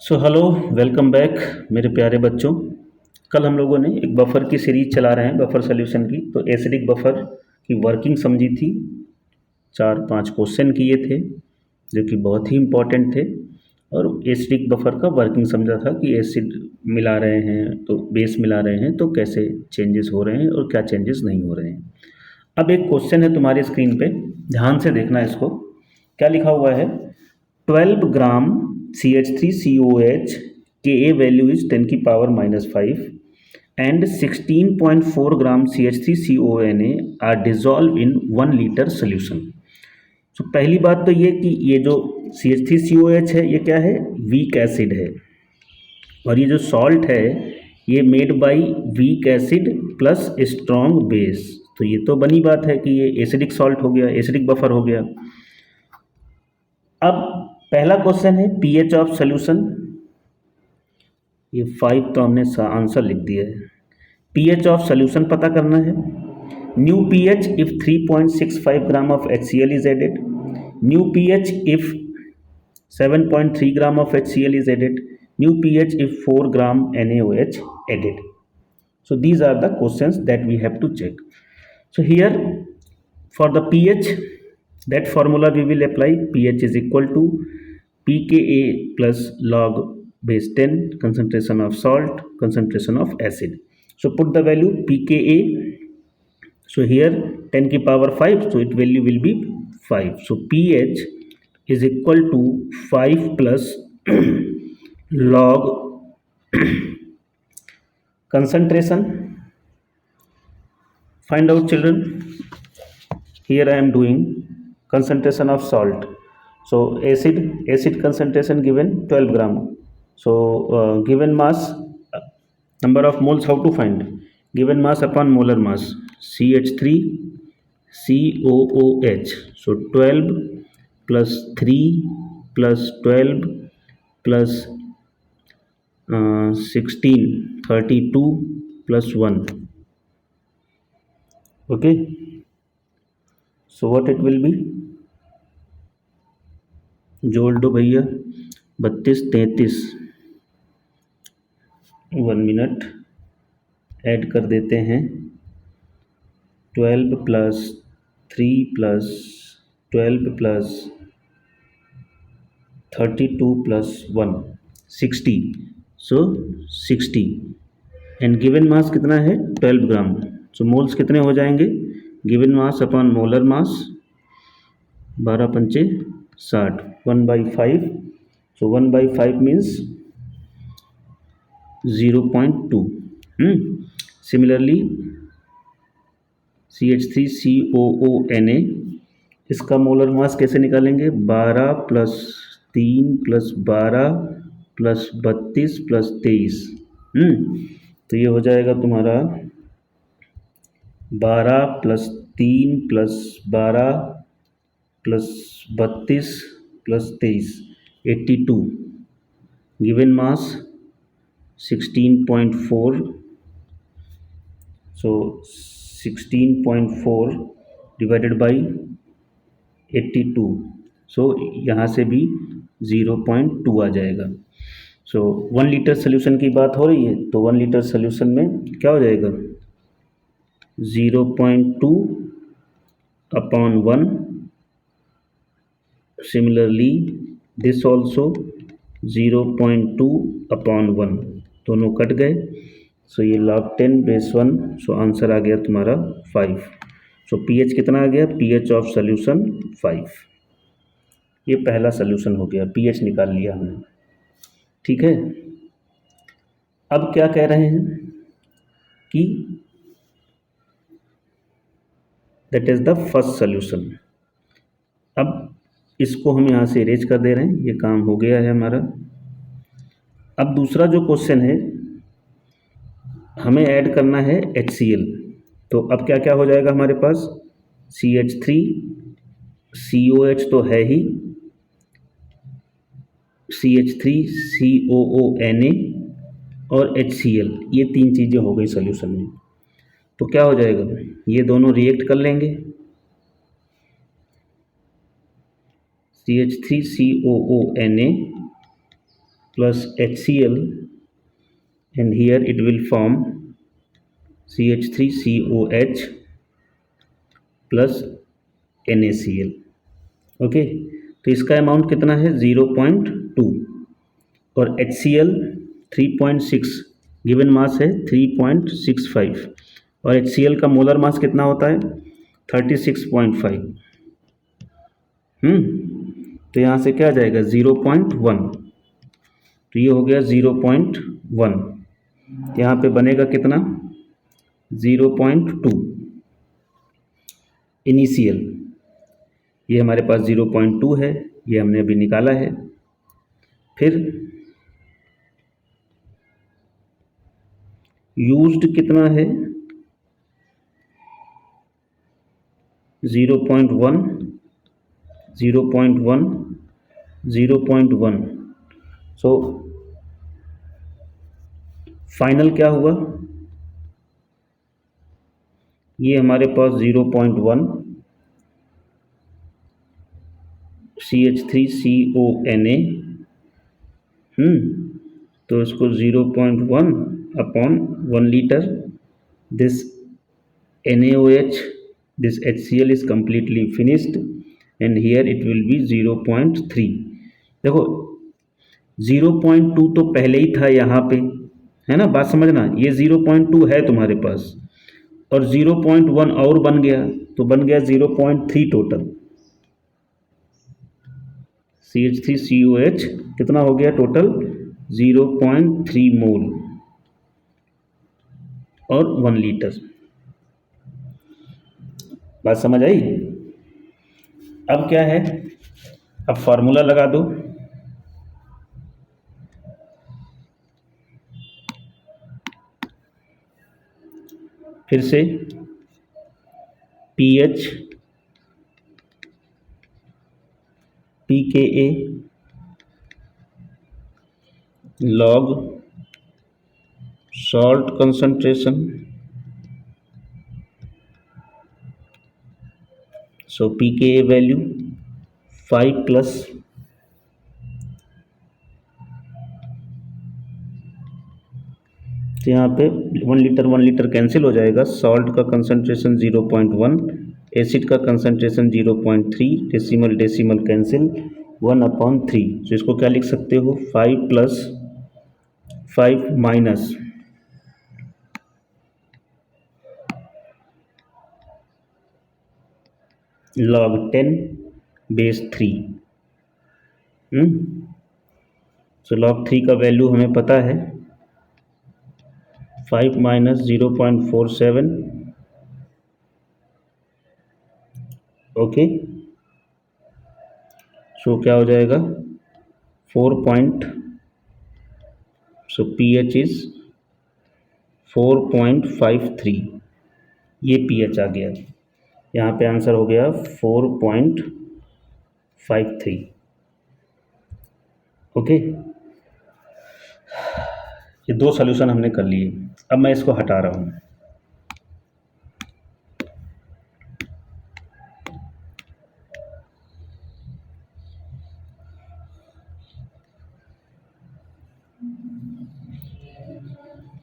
So hello, welcome back मेरे प्यारे बच्चों। कल हम लोगों ने एक बफर की सीरीज चला रहे हैं, बफर सॉल्यूशन की। तो एसिडिक बफर की वर्किंग समझी थी, 4-5 क्वेश्चन किए थे जो कि बहुत ही इम्पोर्टेंट थे। और एसिडिक बफर का वर्किंग समझा था कि एसिड मिला रहे हैं तो बेस मिला रहे हैं तो कैसे चेंजेस हो रहे हैं और क्या चेंजेस नहीं हो रहे हैं। अब एक क्वेश्चन है तुम्हारी स्क्रीन पे, ध्यान से देखना इसको। क्या लिखा हुआ है? 12 ग्राम CH3COH Ka value is 10 की power -5 and 16.4 gram CH3CONA are dissolved in 1 litre solution. तो पहली बात तो ये कि ये जो CH3COH है ये क्या है? वीक एसिड है। और ये जो सॉल्ट है ये made by weak acid plus strong base. तो ये तो बनी बात है कि ये एसिडिक सॉल्ट हो गया, एसिडिक बफर हो गया। अब पहला क्वेश्चन है पीएच ऑफ सोल्यूशन। ये 5 तो हमने आंसर लिख दिया है। पीएच ऑफ सोल्यूशन पता करना है। New pH if 3.65 gram of HCl is added, new pH if 7.3 gram of HCl is added, new pH if 4 gram NaOH added. So these are the questions that we have to check. So here for the pH, that formula we will apply. pH is equal to pKa plus log base 10 concentration of salt, concentration of acid. So put the value pKa. So here 10 की power 5, so its value will be 5. So pH is equal to 5 plus log concentration. Find out, children. Here I am doing concentration of salt. So acid concentration given 12 gram. So given mass, number of moles, how to find? Given mass upon molar mass, CH3 COOH. So 12 plus 3 plus 12 plus 16, 32 plus 1. Okay. So what it will be? जोड़ दो भैया, 32, 33। 1 minute add कर देते हैं। 12 plus 3 plus 12 plus 32 plus 1, 60। So 60 and given mass कितना है? 12 ग्राम। सो moles कितने हो जाएंगे? गिवन मास अपॉन मोलर मास 12 पंचे 60, 1/5। सो 1/5 मीन्स 0.2। सिमिलरली CH3COONA, इसका मोलर मास कैसे निकालेंगे? 12 प्लस 3 प्लस 12 प्लस 32 प्लस 23। तो ये हो जाएगा तुम्हारा 12 plus 3 plus 12 plus 32 plus 23, 82। Given mass 16.4। So 16.4 divided by 82। सो यहाँ से भी 0.2 आ जाएगा। सो 1 लीटर सोल्यूशन की बात हो रही है तो 1 लीटर सोल्यूशन में क्या हो जाएगा? 0.2 upon 1। Similarly this also 0.2 upon 1, दोनों कट गए। सो ये log 10 बेस 1। सो आंसर आ गया तुम्हारा 5। सो pH कितना आ गया? pH of solution 5। ये पहला सोल्यूशन हो गया, pH निकाल लिया हमने। ठीक है। अब क्या कह रहे हैं कि that is the first solution. अब इसको हम यहाँ से इरेज कर दे रहे हैं, ये काम हो गया है हमारा। अब दूसरा जो क्वेश्चन है, हमें ऐड करना है HCl। तो अब क्या क्या हो जाएगा हमारे पास? CH3 COH तो है ही, CH3 COONA और HCl, ये 3 चीज़ें हो गई सोल्यूशन में। तो क्या हो जाएगा? ये दोनों रिएक्ट कर लेंगे। CH3COONA plus HCl, and here it will form CH3COH plus NaCl. Okay, तो इसका अमाउंट कितना है 0.2 और HCl 3.6, गिवन मास है 3.65 और HCl का मोलर मास कितना होता है 36.5। तो यहाँ से क्या आ जाएगा 0.1, तो ये हो गया 0.1, यहाँ पे बनेगा कितना 0.2 इनिशियल, ये हमारे पास 0.2 है, ये हमने अभी निकाला है। फिर यूज्ड कितना है 0.1, 0.1, 0.1, सो फाइनल क्या हुआ, ये हमारे पास 0.1 CH3CONA, तो इसको 0.1 upon 1 litre, this NaOH, this HCl is completely finished and here it will be 0.3। देखो 0.2 तो पहले ही था यहाँ पे, है ना, बात समझना, ये 0.2 है तुम्हारे पास और 0.1 और बन गया, तो बन गया 0.3 टोटल। CH3COH कितना हो गया टोटल 0.3 मोल और 1 लीटर। बात समझ आई? अब क्या है, अब फार्मूला लगा दो, फिर से pH pKa log salt concentration, so pKa value 5 plus तो यहाँ पे 1 लीटर कैंसिल हो जाएगा, सॉल्ट का कंसंट्रेशन 0.1, एसिड का कंसंट्रेशन 0.3, डेसिमल कैंसिल 1/3, तो इसको क्या लिख सकते हो 5 + 5 माइनस log 10/3। सो log 3 का वैल्यू हमें पता है 5 - 0.47, ओके, सो क्या हो जाएगा 4 सो pH इज 4.53, ये pH आ गया, यहाँ पे आंसर हो गया 4.53, ओके। ये 2 सॉल्यूशन हमने कर लिए, अब मैं इसको हटा रहा हूँ।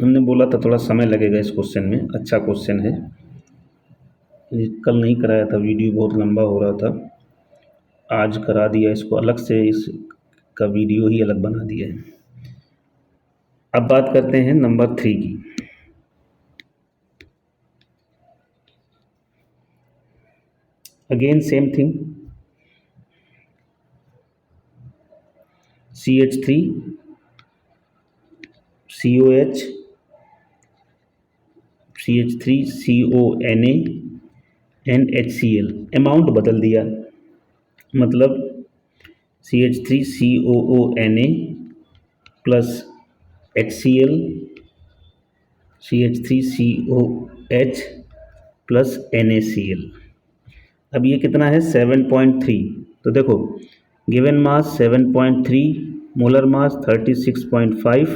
हमने बोला था थोड़ा समय लगेगा इस क्वेश्चन में, अच्छा क्वेश्चन है, कल नहीं कराया था, वीडियो बहुत लंबा हो रहा था, आज करा दिया इसको अलग से, इसका वीडियो ही अलग बना दिया है। अब बात करते हैं नंबर 3 की। Again same thing, CH3COH CH3CONA and HCl, amount बदल दिया, मतलब CH3COONA plus HCl CH3COH plus NaCl। अब ये कितना है 7.3, तो देखो गिवन मास 7.3, मोलर मास 36.5,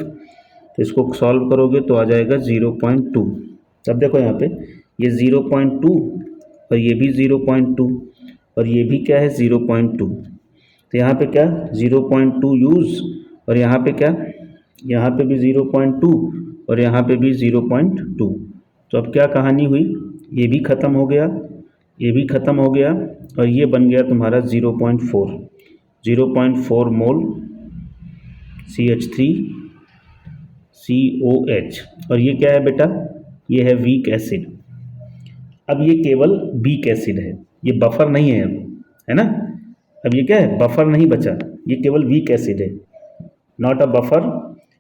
तो इसको सॉल्व करोगे तो आ जाएगा 0.2। अब देखो यहाँ पे ये 0.2 और ये भी 0.2 और ये भी क्या है 0.2, तो यहाँ पे क्या 0.2 यूज़ और यहाँ पे क्या, यहाँ पे भी 0.2 और यहाँ पे भी 0.2। तो अब क्या कहानी हुई, ये भी ख़त्म हो गया, ये भी ख़त्म हो गया और ये बन गया तुम्हारा 0.4 मोल CH3COH। और ये क्या है बेटा, ये है वीक एसिड। अब ये केवल वीक एसिड है, ये बफर नहीं है अब, है ना। अब ये क्या है, बफर नहीं बचा, ये केवल वीक एसिड है, not a buffer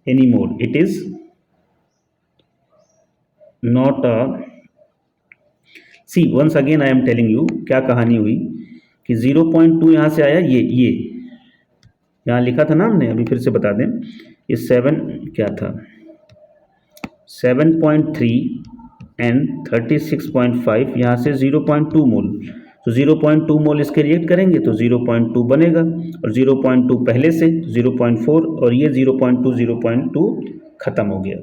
any more, it is not a, see once again I am telling you क्या कहानी हुई कि 0.2 यहाँ से आया, ये यहाँ लिखा था ना हमने, अभी फिर से बता दें, ये 7 क्या था, 7.3 एंड 36.5, यहाँ से 0.2 मोल, तो 0.2 मोल इसके रिएक्ट करेंगे तो 0.2 बनेगा, और 0.2 पहले से 0.4, और ये 0.2 खत्म हो गया,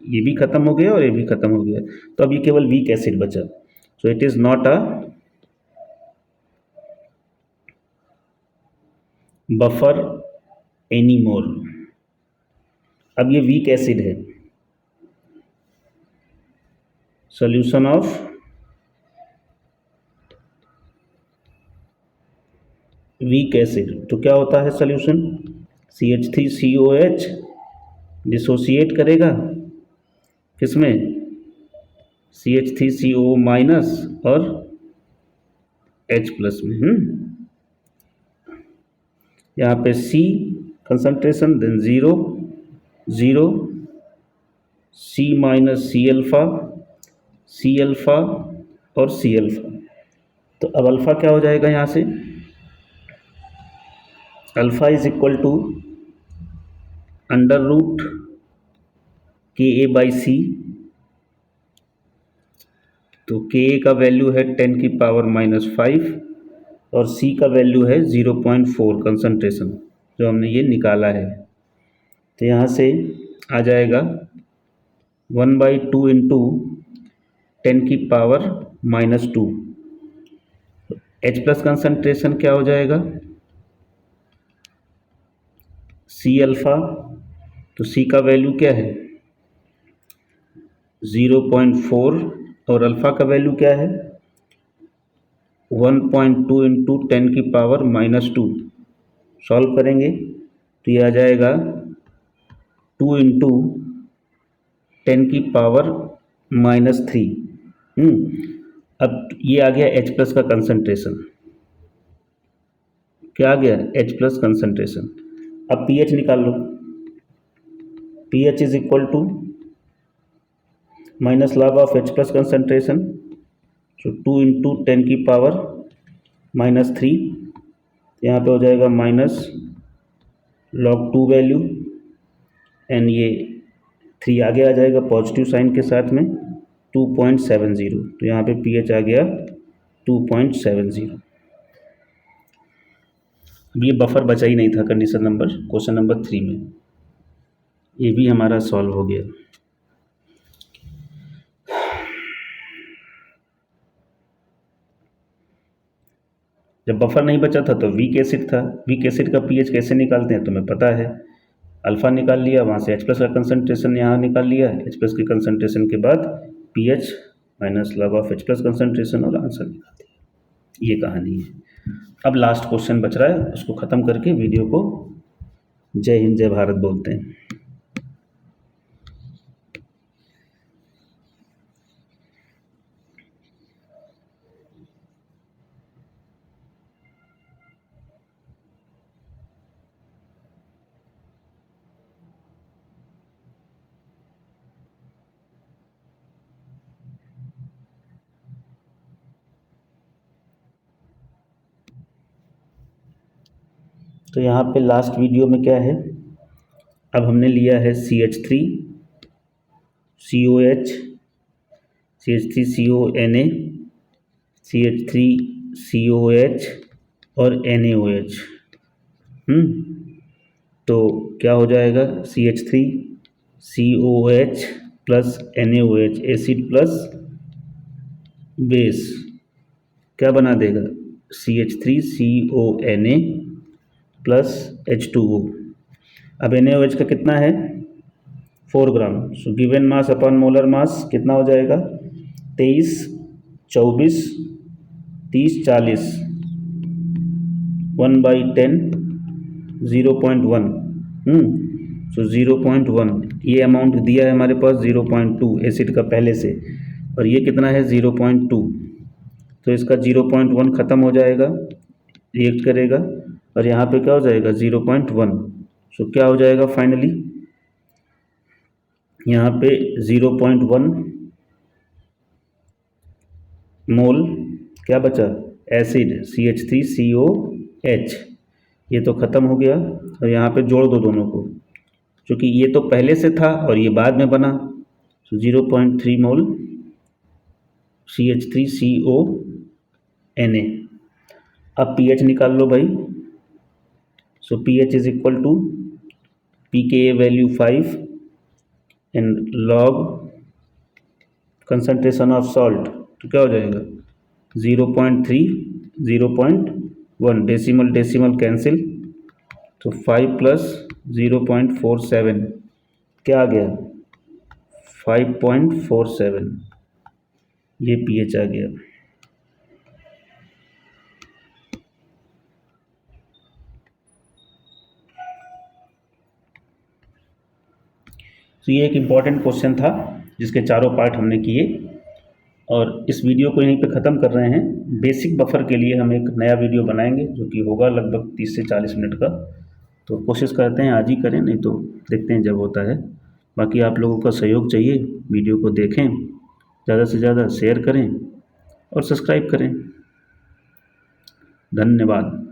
ये भी खत्म हो गया और ये भी खत्म हो गया। तो अब ये केवल वीक एसिड बचा, so it is not a buffer any मोर। अब ये वीक एसिड है, सॉल्यूशन ऑफ वीक एसिड, तो क्या होता है सॉल्यूशन, CH3COH डिसोसिएट करेगा किसमें, CH3CO माइनस और H प्लस में। यहाँ पे C concentration, then 0 0 C minus C alpha, C alpha और C अल्फ़ा। तो अब अल्फ़ा क्या हो जाएगा यहाँ से, alpha is equal to under root KA/C, तो KA का वैल्यू है 10⁻⁻5 और C का वैल्यू है 0.4 कंसंट्रेशन जो हमने ये निकाला है। तो यहाँ से आ जाएगा 1/2 इंटू 10⁻⁻2। H प्लस कंसंट्रेशन क्या हो जाएगा, C अल्फ़ा, तो C का वैल्यू क्या है 0.4 और अल्फ़ा का वैल्यू क्या है 1.2 इंटू 10⁻⁻2। सॉल्व करेंगे तो ये आ जाएगा 2 इंटू 10⁻⁻3। अब ये आ गया H प्लस का कंसंट्रेशन, क्या आ गया H प्लस कंसंट्रेशन। अब pH निकाल लो, pH is equal to minus log of H plus concentration, तो 2 इंटू 10⁻⁻3, यहाँ पे हो जाएगा माइनस लॉग 2 वैल्यू एंड ये 3 आगे आ जाएगा पॉजिटिव साइन के साथ में 2.70, तो यहाँ पे pH आ गया 2.70। अब ये बफर बचा ही नहीं था कंडीशन नंबर, क्वेश्चन नंबर 3 में, ये भी हमारा सॉल्व हो गया। जब बफर नहीं बचा था तो वीक एसिड था, वीक एसिड का pH कैसे निकालते हैं तुम्हें पता है, अल्फ़ा निकाल लिया, वहाँ से H प्लस का कंसंट्रेशन यहाँ निकाल लिया, H प्लस के कंसंट्रेशन के बाद pH minus log of H plus concentration और आंसर निकाल दिया। ये कहानी है। अब लास्ट क्वेश्चन बच रहा है, उसको ख़त्म करके वीडियो को जय हिंद जय भारत बोलते हैं। तो यहाँ पे लास्ट वीडियो में क्या है, अब हमने लिया है CH3COH, CH3CONA, CH3COH और NaOH। तो क्या हो जाएगा CH3COH plus NaOH, acid plus base क्या बना देगा CH3CONA प्लस H2O। अब NaOH का कितना है 4 gram. So given mass upon molar mass कितना हो जाएगा 23, 24, 30, 40, 1/10, 0.1। सो 0.1 ये अमाउंट दिया है हमारे पास 0.2 एसिड का पहले से, और ये कितना है 0.2। तो इसका 0.1 ख़त्म हो जाएगा, रिएक्ट करेगा, और यहाँ पे क्या हो जाएगा 0.1। सो क्या हो जाएगा फाइनली यहाँ पे 0.1 मोल क्या बचा एसिड CH3COH, ये तो ख़त्म हो गया। और यहाँ पे जोड़ दो दोनों को, क्योंकि ये तो पहले से था और ये बाद में बना। तो 0.3 मोल CH3CONA। अब pH निकाल लो भाई। So pH is equal to pKa value 5 and log concentration of salt, तो क्या हो जाएगा 0.3, 0.1, डेसिमल डेसिमल कैंसिल, तो 5 प्लस 0.47 क्या आ गया 5.47, ये pH आ गया। तो ये एक इम्पॉर्टेंट क्वेश्चन था जिसके चारों पार्ट हमने किए, और इस वीडियो को यहीं पे ख़त्म कर रहे हैं। बेसिक बफर के लिए हम एक नया वीडियो बनाएंगे जो कि होगा लगभग 30 से 40 मिनट का। तो कोशिश करते हैं आज ही करें, नहीं तो देखते हैं जब होता है। बाकी आप लोगों का सहयोग चाहिए, वीडियो को देखें, ज़्यादा से ज़्यादा शेयर करें और सब्सक्राइब करें। धन्यवाद।